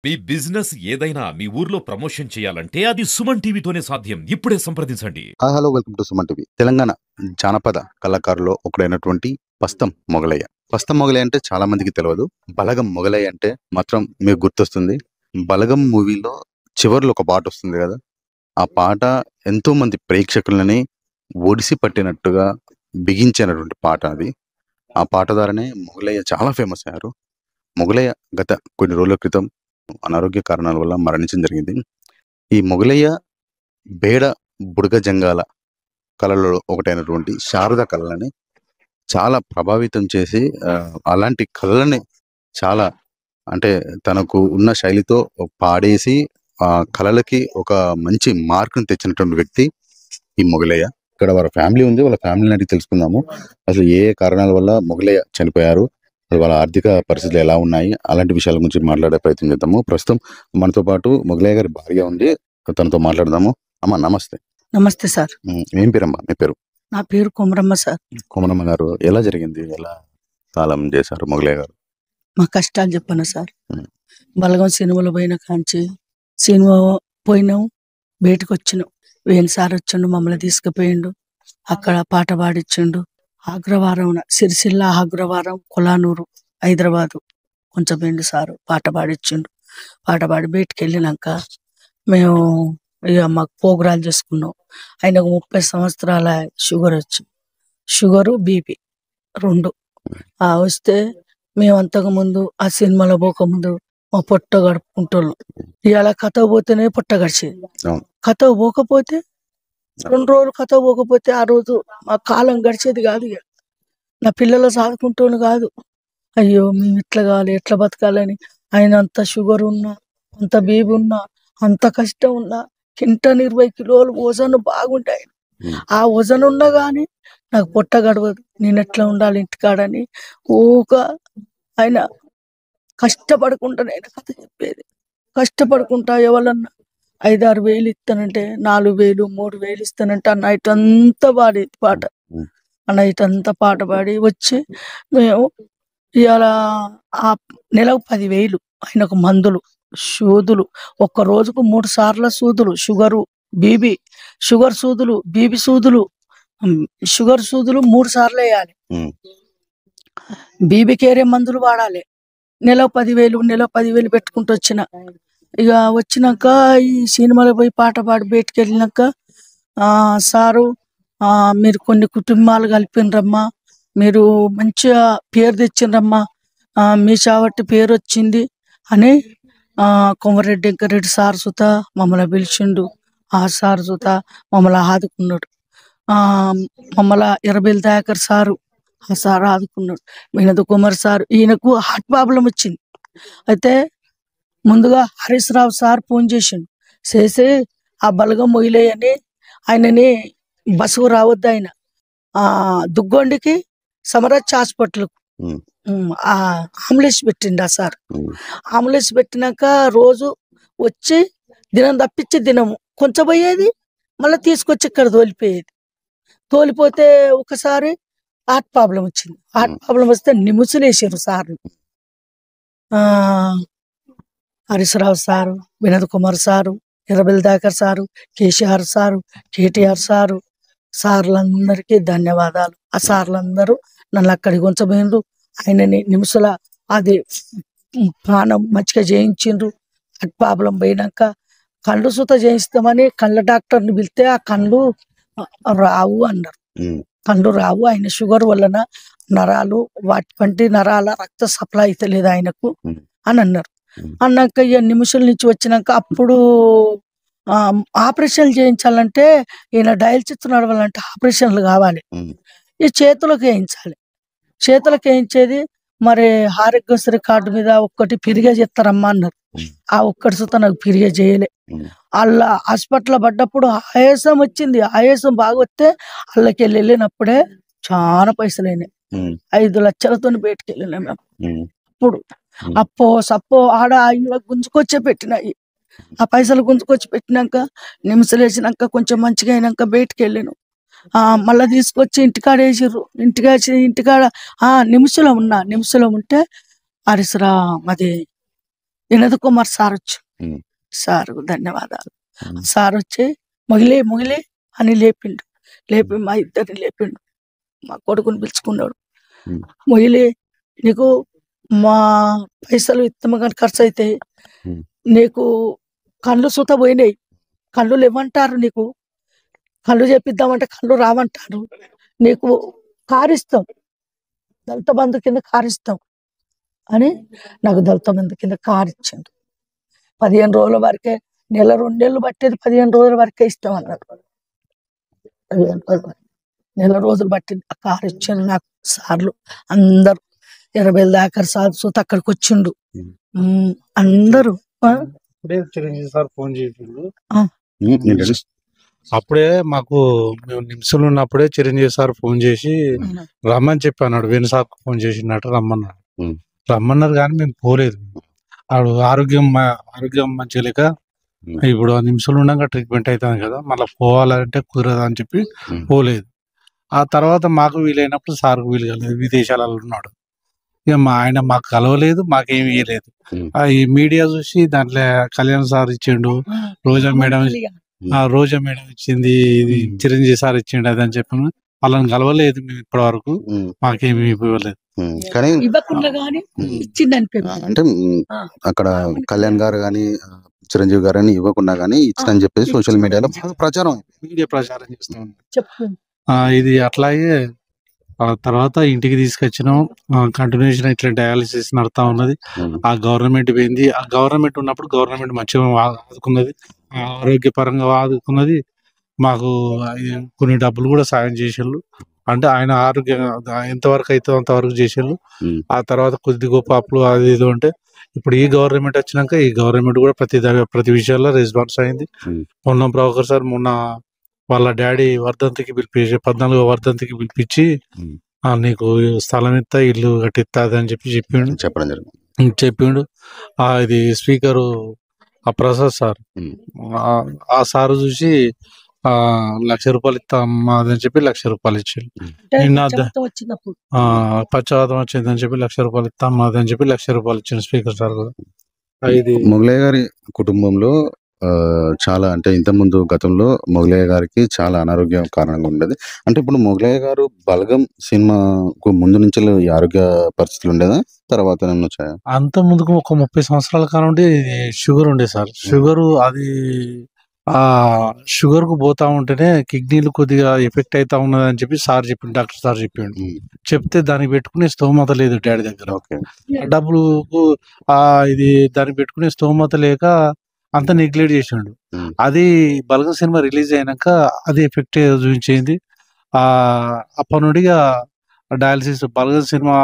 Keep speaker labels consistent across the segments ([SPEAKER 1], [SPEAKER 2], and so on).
[SPEAKER 1] మీ business ఏదైనా మీ ఊర్లో promotion చేయాలంటే అది సుమన్ టీవీతోనే సాధ్యం. ఇప్పుడే సంప్రదించండి.
[SPEAKER 2] Hello, welcome to Suman TV. Telangana జానపద కళాకారులో ఒకడైనటువంటి పస్తం మొగలయ్య. పస్తం మొగలయ్య అంటే చాలా మందికి తెలియదు. బలగం మొగలయ్య అంటే మాత్రం మీకు గుర్తొస్తుంది. బలగం మూవీలో చివర్లో ఒక పాట వస్తుంది కదా, ఆ పాట ఎంతో మంది ప్రేక్షకులని ఒడిసి పట్టినట్టుగా బిగించినటువంటి పాట అది. ఆ పాట ద్వారానే మొగలయ్య చాలా ఫేమస్ అయ్యారు. మొగలయ్య గత కొన్ని రోజుల క్రితం అనారోగ్య కారణాల వల్ల మరణించడం జరిగింది. ఈ మొగలయ్య బేడ బుడగ జంగాల కళలలో ఒకటైనటువంటి శారద కళలని చాలా ప్రభావితం చేసి అలాంటి కళలని చాలా అంటే తనకు ఉన్న శైలితో పాడేసి ఆ కళలకి ఒక మంచి మార్కుని తెచ్చినటువంటి వ్యక్తి ఈ మొగలయ్య. ఇక్కడ వాళ్ళ ఫ్యామిలీ ఉంది, వాళ్ళ ఫ్యామిలీని అడిగి తెలుసుకుందాము అసలు ఏ ఏ కారణాల వల్ల మొగలయ్య చనిపోయారు, అసలు వాళ్ళ ఆర్థిక పరిస్థితులు ఎలా ఉన్నాయి, అలాంటి విషయాల గురించి మాట్లాడే ప్రయత్నం చేద్దాము. ప్రస్తుతం మనతో పాటు మొగలయ్య గారి భార్య ఉంది, తనతో మాట్లాడదాము. అమ్మ నమస్తే.
[SPEAKER 3] నమస్తే సార్.
[SPEAKER 2] ఏం పేరమ్మా మీ పేరు?
[SPEAKER 3] నా పేరు కొమరమ్మ సార్.
[SPEAKER 2] కొమరమ్మ గారు, ఎలా జరిగింది, ఎలా కాలం చేశారు మొగలయ్య గారు?
[SPEAKER 3] మా కష్టాలు చెప్పను సార్.
[SPEAKER 2] ఉమ్.
[SPEAKER 3] బలగం సినిమాలో పోయిన కాంచి సినిమా పోయినాం, బయటకు వచ్చినాం. వేణు సార్ వచ్చిండు, మమ్మల్ని తీసుకుపోయిండు, అక్కడ పాట పాడిచ్చిండు. అగ్రవారం సిరిసిల్ల, అగ్రవారం, కొలానూరు, హైదరాబాదు కొంచెం పోయిండు సారు, పాట పాడిచ్చిండు. పాట పాడి బయటికి వెళ్ళినాక మేము ఇక మాకు ప్రోగ్రాలు చేసుకున్నాం. ఆయనకు 30 సంవత్సరాల షుగర్ వచ్చింది, షుగరు బీపీ రెండు. వస్తే మేము అంతకు ముందు ఆ సినిమాలో పోకముందు మా పొట్ట గడుపుకుంటున్నాం. ఇవాళ కథ పోతేనే పొట్ట గడిచేది.
[SPEAKER 2] అవును.
[SPEAKER 3] కథ పోకపోతే 2 రోజులు కథ పోకపోతే ఆ రోజు మా కాలం గడిచేది కాదు. ఇక నా పిల్లలు సాదుకుంటూను కాదు. అయ్యో మేము ఇట్లా కావాలి, ఎట్లా బతకాలని. ఆయన అంత షుగర్ ఉన్నా, అంత బీపీ ఉన్నా, అంత కష్టం ఉన్నా, 120 కిలోలు వజను బాగుంటాయి. ఆ వజను ఉన్నా కానీ నాకు పొట్ట గడవదు, నేను ఎట్లా ఉండాలి ఇంటికాడని ఊక ఆయన కష్టపడుకుంటా. నేను కథ చెప్పేది కష్టపడుకుంటా. ఎవరన్నా 5-6 వేలు ఇస్తానంటే 4 వేలు 3 వేలు ఇస్తానంటే ఆ నైట్ అంతా పాడేది పాట. ఆ నైట్ అంతా పాట పాడి వచ్చి మేము ఇవాళ ఆ నెలకు 10,000 ఆయనకు మందులు, సూదులు, ఒక్క రోజుకు 3 సార్ల సూదులు, షుగరు బీబీ, షుగర్ సూదులు, బీబీ సూదులు, షుగర్ సూదులు 3 సార్లు వేయాలి. బీబీ కేరే మందులు వాడాలి. నెల 10,000 పెట్టుకుంటూ వచ్చిన. ఇక వచ్చినాక ఈ సినిమాలో పోయి పాట పాడి బయటికి వెళ్ళినాక సారు మీరు కొన్ని కుటుంబాలు కలిపినరమ్మా, మీరు మంచిగా పేరు తెచ్చిండ్రమ్మా, మీ చావట్టి పేరు వచ్చింది అని కొమరెడ్డి వెంకరెడ్డి సార్ సుత మమ్మల్ని పిలిచిండు. ఆ సార్ సుత మమ్మల్ని ఆదుకున్నాడు. మమ్మల్ని ఎర్రబెల్లి దయాకర్ సారు, ఆ సార్ ఆదుకున్నాడు. వినోద్ కుమార్ సార్, ఈయనకు హార్ట్ ప్రాబ్లం వచ్చింది. అయితే ముందుగా హరీష్ రావు సార్ ఫోన్ చేసి ఆ బలగం మొయిలేయని ఆయనని బస్సుకు రావద్దు, ఆయన దుగ్గొండికి సమరాజ్ హాస్పిటల్ అంబులెన్స్ పెట్టిండు. ఆ సార్ అంబులెన్స్ పెట్టినాక రోజు వచ్చి దినం తప్పించి దినము కొంచెం పోయేది, మళ్ళీ తీసుకొచ్చి ఇక్కడ తోలిపోతే ఒకసారి హార్ట్ ప్రాబ్లం వచ్చింది. హార్ట్ ప్రాబ్లం వస్తే నిముసులు వేసారు sir. Harish Rao sir, Vinod Kumar sir, Errabelli Dayakar sir, KCR sir, KTR sir, సార్లందరికీ ధన్యవాదాలు. ఆ సార్లందరూ నన్ను అక్కడికి ఉంచబోయిండ్రు. ఆయనని నిమిషాల అది ప్రాణం మంచిగా చేయించిండ్రు. హార్ట్ ప్రాబ్లం పోయినాక కళ్ళు సుత చేయిస్తామని కళ్ళ డాక్టర్ని పిలిస్తే ఆ కళ్ళు రావు అన్నారు. కళ్ళు రావు, ఆయన షుగర్ వలన నరాలు వంటి నరాల రక్త సప్లై అయితే లేదు ఆయనకు అని అన్నారు. అన్నాక ఇక నిమిషాల నుంచి వచ్చినాక అప్పుడు ఆపరేషన్లు చేయించాలంటే ఈయన డయాలసిస్ నడవాలంటే ఆపరేషన్లు కావాలి. ఈ చేతులకు వేయించాలి. చేతులకు వేయించేది మరి ఆరోగ్యశ్రీ కార్డు మీద ఒక్కటి పిరిగా చేస్తారమ్మా అన్నారు. ఆ ఒక్కటి సుత నాకు పిరిగా చేయలే. వాళ్ళ హాస్పిటల్ పడ్డప్పుడు ఆయాసం వచ్చింది. ఆయాసం బాగా వస్తే వాళ్ళకి వెళ్ళినప్పుడే చాలా పైసలు అయినాయి. 5 లక్షలతో బయటకు వెళ్ళినాం మేము. అప్పుడు సప్పో ఆడ గుంజుకొచ్చే పెట్టినాయి. ఆ పైసలు గుంజుకొచ్చి పెట్టినాక నిమిషాలు వేసినాక కొంచెం మంచిగా అయినాక బయటకు వెళ్ళాను. మళ్ళీ తీసుకొచ్చి ఇంటికాడ వేసిర్రు. ఇంటికాడ నిమిషంలో ఉంటే హరీశ్రా అది వినోద్ కుమార్ సార్ వచ్చి
[SPEAKER 2] ఉమ్,
[SPEAKER 3] సార్ ధన్యవాదాలు.
[SPEAKER 2] ఉమ్,
[SPEAKER 3] సార్ వచ్చి మొగిలే మొగిలే అని లేపిండు. లేపి మా ఇద్దరిని లేపిండు. మా కొడుకుని పిలుచుకున్నాడు.
[SPEAKER 2] ఉమ్,
[SPEAKER 3] మొగిలే నీకు మా పైసలు ఇత్తమగా ఖర్చు అయితే
[SPEAKER 2] ఉమ్,
[SPEAKER 3] నీకు కళ్ళు సుత పోయినాయి. కళ్ళు లేవంటారు నీకు. కళ్ళు చేపిద్దామంటే కళ్ళు రావంటారు. నీకు కారిస్తాం, దళిత బంధు కింద కారిస్తాం అని నాకు దళిత బంధు కింద కారిచ్చిండు. 15 రోజుల వరకే, నెల 2 నెలలు పట్టేది 15 రోజుల వరకే ఇస్తాం అన్నారు. 15 రోజుల వరకు. నెల రోజులు పట్టింది. ఆ కారు ఇచ్చిండు నాకు సార్లు అందరు 20 దాకా సార్ సుత అక్కడికి వచ్చిండు. అందరూ ఆ,
[SPEAKER 4] అప్పుడే చిరంజీవి సార్ ఫోన్ చేసిండు.
[SPEAKER 2] ఏంటండి?
[SPEAKER 4] అప్పుడే మాకు మేము నిమ్స్లో ఉన్నప్పుడే చిరంజీవి సార్ ఫోన్ చేసి రమ్మని చెప్పి అన్నాడు. వేణు సార్ ఫోన్ చేసినట్టు రమ్మన్నాడు.
[SPEAKER 2] ఉమ్,
[SPEAKER 4] రమ్మన్నారు కానీ మేము పోలేదు. ఆడు ఆరోగ్యం మంచిగా లేక
[SPEAKER 2] ఉమ్,
[SPEAKER 4] ఇప్పుడు ఆ నిమిషంలో ఉండగా ట్రీట్మెంట్ అవుతుంది కదా, మళ్ళీ పోవాలంటే కుదరదు అని చెప్పి
[SPEAKER 2] ఉమ్,
[SPEAKER 4] పోలేదు. ఆ తర్వాత మాకు వీలైనప్పుడు సార్కు వీలు కాలేదు, విదేశాలలో ఉన్నాడు. ఇక ఆయన మాకు కలవలేదు, మాకేమి ఇవ్వలేదు.
[SPEAKER 2] ఉమ్,
[SPEAKER 4] ఈ మీడియా చూసి దాంట్లో కళ్యాణ్ సార్ ఇచ్చిండు, రోజా మేడం రోజా మేడం ఇచ్చింది, ఇది చిరంజీవి సార్ ఇచ్చిండు అది అని చెప్పి వాళ్ళని కలవలేదు మేము ఇప్పటి వరకు,
[SPEAKER 2] ఉమ్,
[SPEAKER 4] మాకేమి ఇవ్వలేదు.
[SPEAKER 2] కానీ
[SPEAKER 3] ఇవ్వకుండా గానీ ఇచ్చిందని పేరు.
[SPEAKER 2] అంటే అక్కడ కళ్యాణ్ గారు కానీ చిరంజీవి గారు అని ఇవ్వకుండా కానీ ఇచ్చిందని చెప్పేసి సోషల్ మీడియాలో బాగా ప్రచారం
[SPEAKER 4] మీడియా ప్రచారం చేస్తాం.
[SPEAKER 3] చెప్పు.
[SPEAKER 4] ఇది అట్లాగే ఆ తర్వాత ఇంటికి తీసుకొచ్చినాం. కంటిన్యూషన్ ఇట్లా డయాలిసిస్ నడుతా ఉన్నది. ఆ గవర్నమెంట్ పోయింది. ఆ గవర్నమెంట్ ఉన్నప్పుడు గవర్నమెంట్ మంచిగా ఆదుకున్నది, ఆరోగ్యపరంగా ఆదుకున్నది. మాకు కొన్ని డబ్బులు కూడా సాయం చేసేళ్ళు. అంటే ఆయన ఆరోగ్యం ఎంతవరకు అయితే అంతవరకు చేసేళ్ళు. ఆ తర్వాత కొద్ది గొప్ప అప్పులు అది ఇది ఉంటే ఇప్పుడు ఈ గవర్నమెంట్ వచ్చినాక ఈ గవర్నమెంట్ కూడా ప్రతి విషయాల్లో రెస్పాన్స్ అయింది. పొన్నం ప్రభాకర్ సార్ మొన్న వాళ్ళ డాడీ వర్ధంతికి పిలిపించి 14వ వర్ధంతికి పిలిపించి నీకు స్థలం ఇస్తా, ఇల్లు కట్టిస్తాది అని చెప్పిండు.
[SPEAKER 2] చెప్పడం జరిగింది.
[SPEAKER 4] చెప్పిండు. ఇది స్పీకరు ఆ ప్రసాద్ సార్, ఆ సారు చూసి ₹1,00,000 ఇస్తా అమ్మా అని చెప్పి ₹1,00,000 ఇచ్చాడు. నిన్న
[SPEAKER 3] వచ్చినప్పుడు
[SPEAKER 4] పచ్చవాతం వచ్చిందని చెప్పి ₹1,00,000 ఇస్తా అమ్మా అని చెప్పి ₹1,00,000 ఇచ్చింది స్పీకర్ సార్ కూడా. ఇది
[SPEAKER 2] మొగలయ్య గారి కుటుంబంలో చాలా అంటే ఇంతకుముందు గతంలో మొగలయ్య గారికి చాలా అనారోగ్యం కారణంగా ఉండేది. అంటే ఇప్పుడు మొగలయ్య గారు బలగం సినిమాకు ముందు నుంచి ఈ ఆరోగ్య పరిస్థితులు ఉండేదా, తర్వాత వచ్చాయా?
[SPEAKER 4] అంత ముందుకు ఒక 30 సంవత్సరాల కాలం నుండి షుగర్ ఉండే సార్. షుగర్ అది షుగర్ కు పోతా ఉంటేనే కిడ్నీలు కొద్దిగా ఎఫెక్ట్ అవుతా ఉన్నది అని చెప్పి సార్ చెప్పిండు, డాక్టర్ సార్ చెప్పిండు. చెప్తే దానికి పెట్టుకునే స్తోమత లేదు డాడీ దగ్గర. డబ్బులు ఇది దానికి పెట్టుకునే స్తోమత లేక అంత నెగ్లెక్ట్ చేసిండు. అది బలగం సినిమా రిలీజ్ అయినాక అది ఎఫెక్ట్ చూపించింది. అప్పటి నుండిగా డయాలసిస్ బలగం సినిమా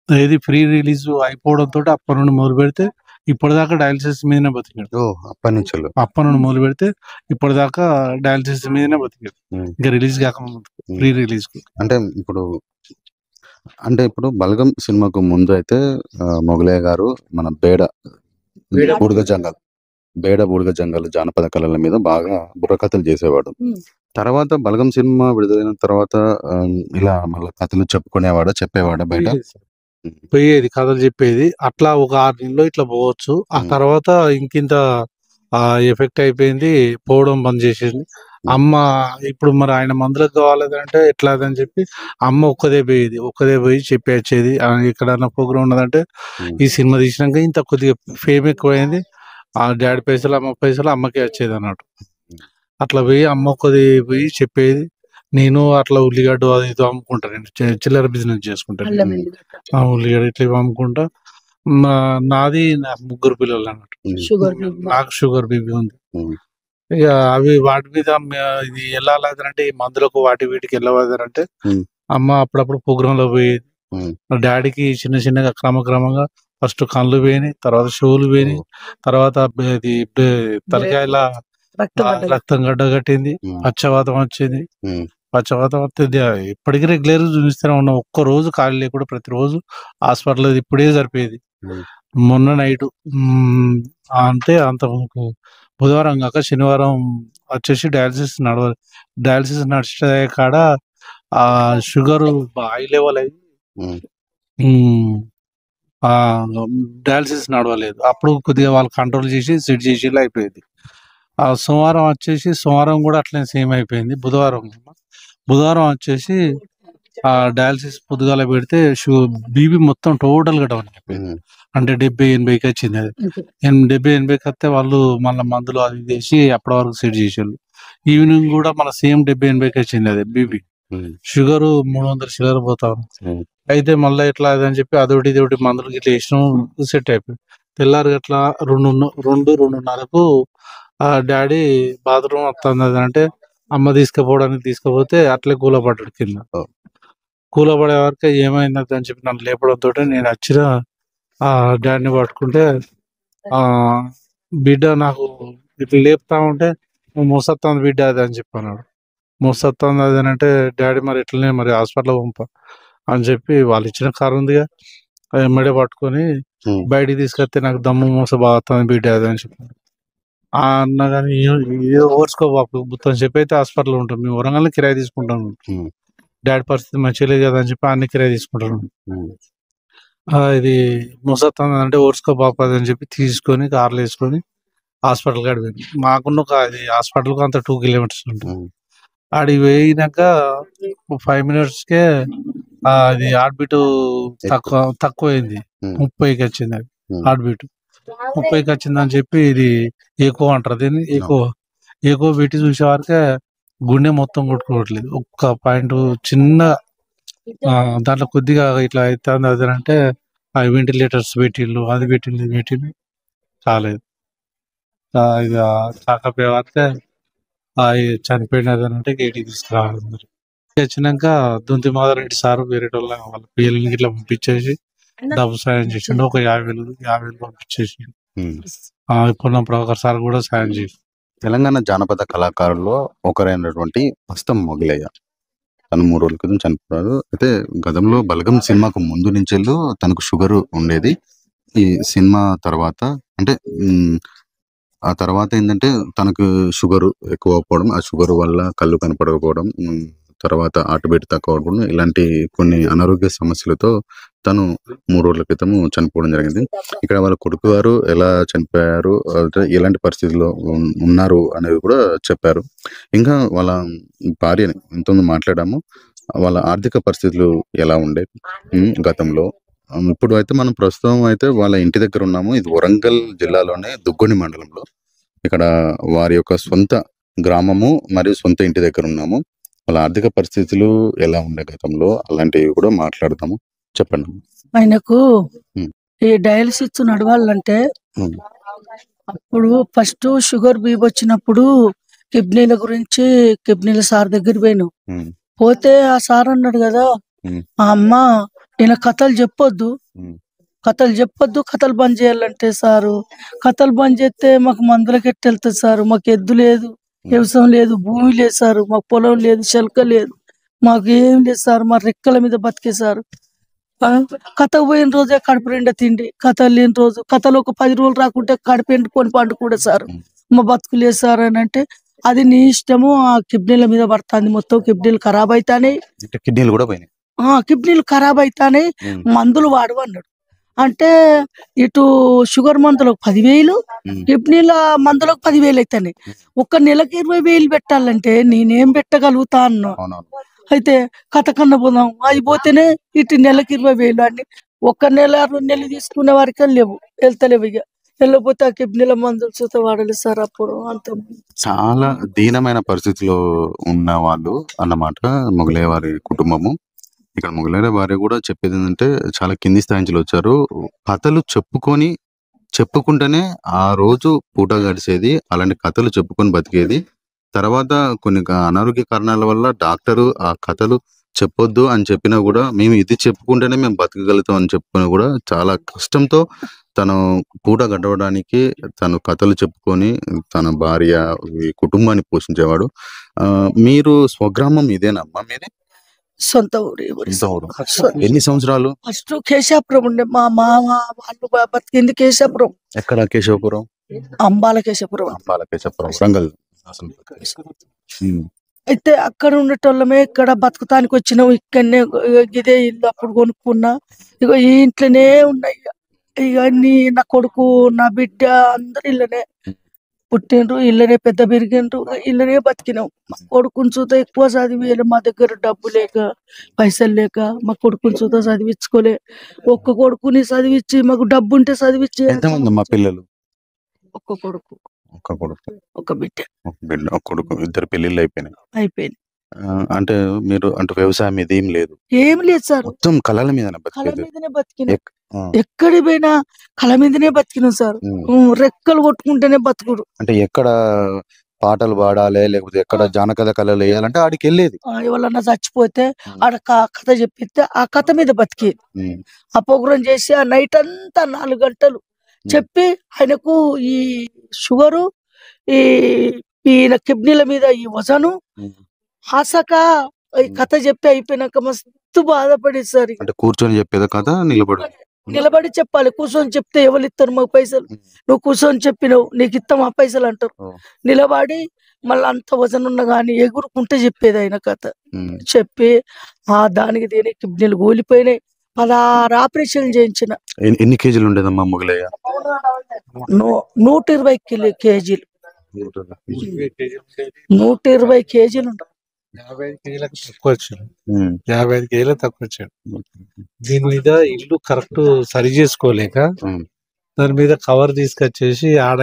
[SPEAKER 4] ఏది ఫ్రీ రిలీజ్ అయిపోవడంతో అప్పటి నుండి మొదలు పెడితే ఇప్పటిదాకా డయాలసిస్ మీదనే బతికాడు. అప్పటి నుండి మొదలు పెడితే ఇప్పటిదాకా డయాలసిస్ మీదనే బతికాడు. ఇంకా రిలీజ్ కాకముందు ఫ్రీ రిలీజ్ కు.
[SPEAKER 2] అంటే ఇప్పుడు బలగం సినిమాకు ముందు అయితే మొగలయ్య గారు మన బూడిగ జంగల్ జానపద కళల మీద బాగా బుర్రకథలు చేసేవాడు. తర్వాత బలగం సినిమా విడుదలైన తర్వాత ఇలా మళ్ళీ కథలు చెప్పేవాడా బయట?
[SPEAKER 4] పోయేది కథలు చెప్పేది. అట్లా ఒక 6 నెలలు ఇట్లా పోవచ్చు. ఆ తర్వాత ఇంకింత ఎఫెక్ట్ అయిపోయింది, పోవడం బంద్ చేసేది. అమ్మ ఇప్పుడు మరి ఆయన మందులకు కావాలంటే ఎట్లా అని చెప్పి అమ్మ ఒక్కదే పోయి చెప్పి వచ్చేది. ఎక్కడన్నా ప్రోగ్రామ్ ఉన్నదంటే ఈ సినిమా తీసినాక ఇంత కొద్దిగా ఫేమ్ ఎక్కువైంది, ఆ డాడీ పైసలు అమ్మ పైసలు అమ్మకే వచ్చేది అన్నట్టు. అట్లా పోయి అమ్మ ఒక్కది పోయి చెప్పేది. నేను అట్లా ఉల్లిగడ్డ అది ఇది అమ్ముకుంటాను, చిల్లర బిజినెస్ చేసుకుంటాను. ఉల్లిగడ్డ ఇట్లా అమ్ముకుంటా. నాకు 3 పిల్లలు అన్నట్టు. నాకు షుగర్ బీపీ ఉంది. ఇక అవి వాటి మీద ఇది వెళ్ళాలంటే ఈ మందులకు వీటికి వెళ్ళవదంటే అమ్మ అప్పుడప్పుడు ప్రోగ్రామ్ లో పోయేది. డాడీకి చిన్న చిన్నగా క్రమంగా ఫస్ట్ కళ్ళు పోయినాయి, తర్వాత చెవులు పోయినాయి, తర్వాత తలకాయల రక్తం గడ్డ కట్టింది, పచ్చవాతం వచ్చింది. పచ్చవాతం వస్తే ఇప్పటికీ రెగ్యులర్ చూపిస్తూనే ఉన్నాం. ఒక్క రోజు ఖాళీ లేకుండా ప్రతిరోజు హాస్పిటల్ ఇప్పుడే సరిపోయేది. మొన్న నైట్ అంటే అంత బుధవారం కాక శనివారం వచ్చేసి డయాలసిస్ నడిచే కాడ షుగర్ హై లెవెల్ అయ్యి డయాలసిస్ నడవలేదు. అప్పుడు కొద్దిగా వాళ్ళు కంట్రోల్ చేసి సెట్ చేసి అయిపోయింది. సోమవారం కూడా అట్లనే సేమ్ అయిపోయింది. బుధవారం వచ్చేసి డయాలసిస్ పొద్దుగాల పెడితే బీపీ మొత్తం టోటల్ గా డౌన్ అయిపోయింది. అంటే 70-80కి వచ్చింది. అది 70-80కి వస్తే వాళ్ళు మళ్ళీ మందులు అది చేసి అప్పటి వరకు సెట్ చేసేవాళ్ళు. ఈవినింగ్ కూడా మన సేమ్ 70-80కి వచ్చింది. అది బీపీ, షుగర్ 300 షుగర్ పోతాం. అయితే మళ్ళీ ఎట్లా అని చెప్పి అదొకటి ఇదొకటి మందులు ఇట్లా వేసినాం, సెట్ అయిపోయింది. తెల్లారి అట్లా 2-2:30కు డాడీ బాత్రూమ్ వస్తుంది అంటే అమ్మ తీసుకుపోతే అట్లే కూలపడ్డాడు కింద. కూలపడే వరకు ఏమైంది అని చెప్పి నన్ను లేపడంతో నేను వచ్చిన డాడీని పట్టుకుంటే బిడ్డ నాకు ఇట్లా లేపుతా ఉంటే మోసత్తాంది బిడ్డ అది అని చెప్పి అన్నాడు. మోసత్తాంది అది అని అంటే డాడీ మరి ఎట్లనే మరి హాస్పిటల్ పంప అని చెప్పి వాళ్ళు ఇచ్చిన కారు ఉందిగా ఎమ్మడే పట్టుకొని బయటికి తీసుకొస్తే నాకు దమ్ము మోస బాగుతుంది బిడ్డ అది అని చెప్పాను. అన్న కానీ ఏదో ఓర్చుకో బాపు మొత్తం చెప్పి అయితే హాస్పిటల్ ఉంటాం. మేము వరంగల్ కిరాయి తీసుకుంటాం. డాడీ పరిస్థితి మంచిగా లేదు కదా అని చెప్పి అన్ని కిరాయి తీసుకుంటాను. ఇది మోసత్తాంది అంటే ఓర్చుకో బాపు అది అని చెప్పి తీసుకొని కార్లో వేసుకొని హాస్పిటల్ కాడికి పోయింది. మాకున్న హాస్పిటల్కి అంత 2 కిలోమీటర్స్ ఉంటుంది. ఆడికి పోయినాక 5 మినిట్స్కే అది హార్ట్ బీట్ తక్కువైంది. 30కి వచ్చింది. అది హార్ట్ బీట్ 30కి వచ్చిందని చెప్పి ఇది ఎక్కువ అంటారు. దీన్ని ఎక్కువ పెట్టి చూసే వరకే గుండె మొత్తం కొట్టుకోవట్లేదు. ఒక్క పాయింట్ చిన్న దాంట్లో కొద్దిగా ఇట్లా అవుతుంది. అది అంటే వెంటిలేటర్స్ పెట్టిళ్ళు, అది పెట్టింది కాలేదు. ఇక కాకపోయే వరకే చనిపోయినది అని అంటే గేటికి తీసుకురావాలి. మరి వచ్చినాక దొంతి మాధవరెడ్డి సార్ వేరే వాళ్ళ పిల్లలకి ఇట్లా పంపించేసి డబ్బు సాయం చేసిండు. ఒక 50,000 పంపించేసి పొన్నం ప్రభాకర్ సార్ కూడా సాయం చేసి.
[SPEAKER 2] తెలంగాణ జానపద కళాకారుల్లో ఒకరైనటువంటి పస్తం మొగలయ్య తను 3 రోజుల క్రితం చనిపోయారు. అయితే గతంలో బలగం సినిమాకు ముందు నుంచి తనకు షుగర్ ఉండేది. ఈ సినిమా తర్వాత అంటే ఆ తర్వాత ఏంటంటే తనకు షుగర్ ఎక్కువ అవ్వడం, ఆ షుగర్ వల్ల కళ్ళు కనపడకపోవడం, తర్వాత హార్ట్ తక్కువ అవడం, ఇలాంటి కొన్ని అనారోగ్య సమస్యలతో తను 3 రోజుల క్రితం చనిపోవడం జరిగింది. ఇక్కడ వాళ్ళ కొడుకు గారు ఎలా చనిపోయారు, ఎలాంటి పరిస్థితుల్లో ఉన్నారు అనేది కూడా చెప్పారు. ఇంకా వాళ్ళ భార్యని ఎంతోమంది మాట్లాడాము. వాళ్ళ ఆర్థిక పరిస్థితులు ఎలా ఉండే గతంలో. ఇప్పుడు అయితే మనం ప్రస్తుతం అయితే వాళ్ళ ఇంటి దగ్గర ఉన్నాము. ఇది వరంగల్ జిల్లాలోనే దుగ్గొని మండలంలో. ఇక్కడ వారి యొక్క సొంత గ్రామము మరియు సొంత ఇంటి దగ్గర ఉన్నాము. వాళ్ళ ఆర్థిక పరిస్థితులు ఎలా ఉండే గతంలో అలాంటివి కూడా మాట్లాడతాము. చెప్పండి.
[SPEAKER 3] ఆయనకు ఈ డయాలసిస్ నడవాలంటే అప్పుడు ఫస్ట్ షుగర్ బీపీ వచ్చినప్పుడు కిడ్నీల గురించి కిడ్నీల సార్ దగ్గర పోతే ఆ సార్ అన్నాడు కదా, ఆ అమ్మ ఈయన కథలు చెప్పొద్దు, కథలు బంద్ చేయాలంటే సారు కథలు బంద్ చేస్తే మాకు మందులకి ఎట్టు వెళ్తుంది సారు, మాకు ఎద్దు లేదు, వ్యవసాయం లేదు, భూమి లేదు సారు, మాకు పొలం లేదు, చెలక లేదు, మాకు ఏం లేదు సార్, మా రెక్కల మీద బతికే సారు. కథకు పోయిన రోజే కడుపు నిండా తిండి, కథలు లేని రోజు కథలు ఒక 10 రోజులు రాకుంటే కడుపు ఎండుకొని పండు కూడా సార్, మా బతుకు లేదు సార్ అని అంటే అది నీ ఇష్టము. ఆ కిడ్నీల మీద పడుతుంది, మొత్తం కిడ్నీలు ఖరాబ్ అవుతానే, కిడ్నీలు ఖరాబ్ అవుతానే, మందులు వాడు అన్నాడు. అంటే ఇటు షుగర్ మందులకు 10,000, కిడ్నీల మందులకు 10,000 అవుతాయి. ఒక్క నెలకు 20,000 పెట్టాలంటే నేనేం పెట్టగలుగుతా అన్నా. అయితే కథ కన్నా పోదాం అయిపోతేనే ఇటు నెలకు 20,000 అని 1 నెల 2 నెలలు తీసుకునే వారికి వెళ్తలేవు. ఇక వెళ్ళకపోతే ఆ కిడ్నీల మందులు చూస్తే వాడలేదు సార్. అప్పుడు అంత
[SPEAKER 2] చాలా దీనమైన పరిస్థితిలో ఉన్న వాళ్ళు అన్నమాట మొగలయ్య వారి కుటుంబము. ఇక్కడ మొగలయ్య వారి కూడా చెప్పేది ఏంటంటే చాలా కింది స్థాయి నుంచి వచ్చారు. కథలు చెప్పుకుంటేనే ఆ రోజు పూట గడిచేది. అలాంటి కథలు చెప్పుకొని బతికేది. తర్వాత కొన్ని అనారోగ్య కారణాల వల్ల డాక్టరు ఆ కథలు చెప్పొద్దు అని చెప్పినా కూడా మేము ఇది చెప్పుకుంటేనే మేము బతకగలుగుతాం అని చెప్పుకుని కూడా చాలా కష్టంతో తను పూట గడవడానికి తను కథలు చెప్పుకొని తన భార్య ఈ కుటుంబాన్ని పోషించేవాడు. మీరు స్వగ్రామం ఇదేనమ్మా? మీది
[SPEAKER 3] సొంత ఊరు.
[SPEAKER 2] ఎన్ని సంవత్సరాలు?
[SPEAKER 3] ఫస్ట్ కేశాపురం ఉండే మా మామ వాళ్ళు బతికింది కేశాపురం.
[SPEAKER 2] ఎక్కడ కేశవపురం?
[SPEAKER 3] అంబాల కేశాపురం.
[SPEAKER 2] వరంగల్.
[SPEAKER 3] అయితే అక్కడ ఉండేటోళ్ళమే ఇక్కడ బతుకుతానికి వచ్చినాం. ఇక్కడనే ఇదే ఇల్లు అప్పుడు కొనుక్కున్నా. ఇగో ఈ ఇంట్లోనే ఉన్నాయి. ఇక నా కొడుకు నా బిడ్డ అందరు ఇళ్ళనే పుట్టిండ్రు, ఇళ్ళనే పెద్ద పెరిగిండ్రు, ఇళ్ళనే బతికినాం. మా కొడుకుని చూత ఎక్కువ చదివేయాలి, మా దగ్గర డబ్బు లేక పైసలు లేక మా కొడుకుని చూత చదివించుకోలే. ఒక్క కొడుకుని చదివించి మాకు డబ్బు ఉంటే చదివించి
[SPEAKER 2] ఎంతమంది మా పిల్లలు?
[SPEAKER 3] ఒక్క కొడుకు
[SPEAKER 2] ఒక కొడుకు,
[SPEAKER 3] ఒక బిడ్డ
[SPEAKER 2] ఒక బిడ్డ, ఒక కొడుకు, ఇద్దరు పెళ్లిళ్ళు అయిపోయినాయి.
[SPEAKER 3] అయిపోయింది.
[SPEAKER 2] అంటే మీరు అంటే వ్యవసాయం మీద ఏం లేదు,
[SPEAKER 3] ఏం లేదు సార్,
[SPEAKER 2] మొత్తం కళల మీద
[SPEAKER 3] కళ
[SPEAKER 2] బతికేది.
[SPEAKER 3] మీదనే బతికినాం.
[SPEAKER 2] ఆ,
[SPEAKER 3] ఎక్కడి పోయినా కళ మీదనే బతికినాం సార్. రెక్కలు కొట్టుకుంటేనే బతుకుడు.
[SPEAKER 2] అంటే ఎక్కడ పాటలు పాడాలి లేకపోతే ఎక్కడ జానపద కళలు వేయాలంటే ఆడికి వెళ్ళేది.
[SPEAKER 3] ఎవరన్నా చచ్చిపోతే ఆడ కథ చెప్పిస్తే ఆ కథ మీద బతికేది.
[SPEAKER 2] ఉమ్,
[SPEAKER 3] ఆ ప్రోగ్రాం చేసి ఆ నైట్ అంతా 4 గంటలు చెప్పి ఆయనకు ఈ షుగరు, ఈ ఈయన కిడ్నీల మీద ఈ వజను
[SPEAKER 2] ఉమ్.
[SPEAKER 3] ఆసక ఈ కథ చెప్పి అయిపోయినాక మస్తు బాధపడేది సార్.
[SPEAKER 2] అంటే కూర్చొని చెప్పేది కదా, నిలబడు.
[SPEAKER 3] నిలబడి చెప్పాలి, కూర్చొని చెప్తే ఎవరు ఇస్తారు మాకు పైసలు? నువ్వు కూర్చొని చెప్పినావు, నీకు ఇస్తాం ఆ పైసలు అంటారు.
[SPEAKER 2] ఓ.
[SPEAKER 3] నిలబడి మళ్ళీ అంత వజన్ ఉన్నా కానీ ఎగురుకుంటే చెప్పేది ఆయన కథ.
[SPEAKER 2] ఉమ్.
[SPEAKER 3] చెప్పి దానికి దీనికి కిడ్నీలు కూలిపోయినాయి. 16 ఆపరేషన్లు చేయించిన.
[SPEAKER 2] ఎన్ని కేజీలు ఉండేదమ్మా మొగలయ్య?
[SPEAKER 3] 120 కేజీలు, 120 కేజీలు ఉంటాయి.
[SPEAKER 4] 55 కేజీలకు తక్కువ వచ్చాడు.
[SPEAKER 2] ఉమ్,
[SPEAKER 4] 55 కేజీలకు తక్కువ వచ్చాడు. దీని మీద ఇల్లు కరెక్ట్ సరి చేసుకోలేక
[SPEAKER 2] ఉమ్,
[SPEAKER 4] దాని మీద కవర్ తీసుకొచ్చేసి ఆడ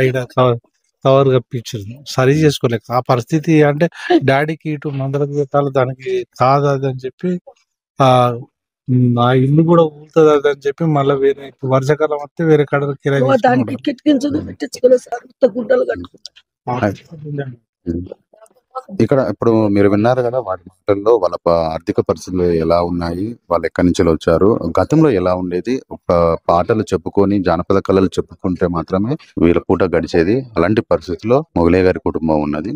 [SPEAKER 4] కవర్ కప్పించారు, సరి చేసుకోలేక. ఆ పరిస్థితి అంటే డాడీకి ఇటు మందలకు పెట్టాలి, దానికి కాదు అది అని చెప్పి ఆ ఇల్లు కూడా ఊరుతుంది అది అని చెప్పి మళ్ళీ వేరే ఇప్పుడు వర్షాకాలం వస్తే వేరే కడ కిరాయి
[SPEAKER 3] దానికి కిటికించులు పెట్టించుకోలేదు సార్, గుడ్డలు కట్టుకున్నాను.
[SPEAKER 4] తీసుకున్నాడు.
[SPEAKER 2] ఉమ్. ఇక్కడ ఇప్పుడు మీరు విన్నారు కదా వాటి మాటల్లో వాళ్ళ ఆర్థిక పరిస్థితులు ఎలా ఉన్నాయి, వాళ్ళు ఎక్కడి నుంచి వచ్చారు, గతంలో ఎలా ఉండేది. ఒక పాటలు చెప్పుకొని జానపద కళలు చెప్పుకుంటే మాత్రమే వీళ్ళ పూట గడిచేది. అలాంటి పరిస్థితుల్లో మొగలయ్య గారి కుటుంబం ఉన్నది.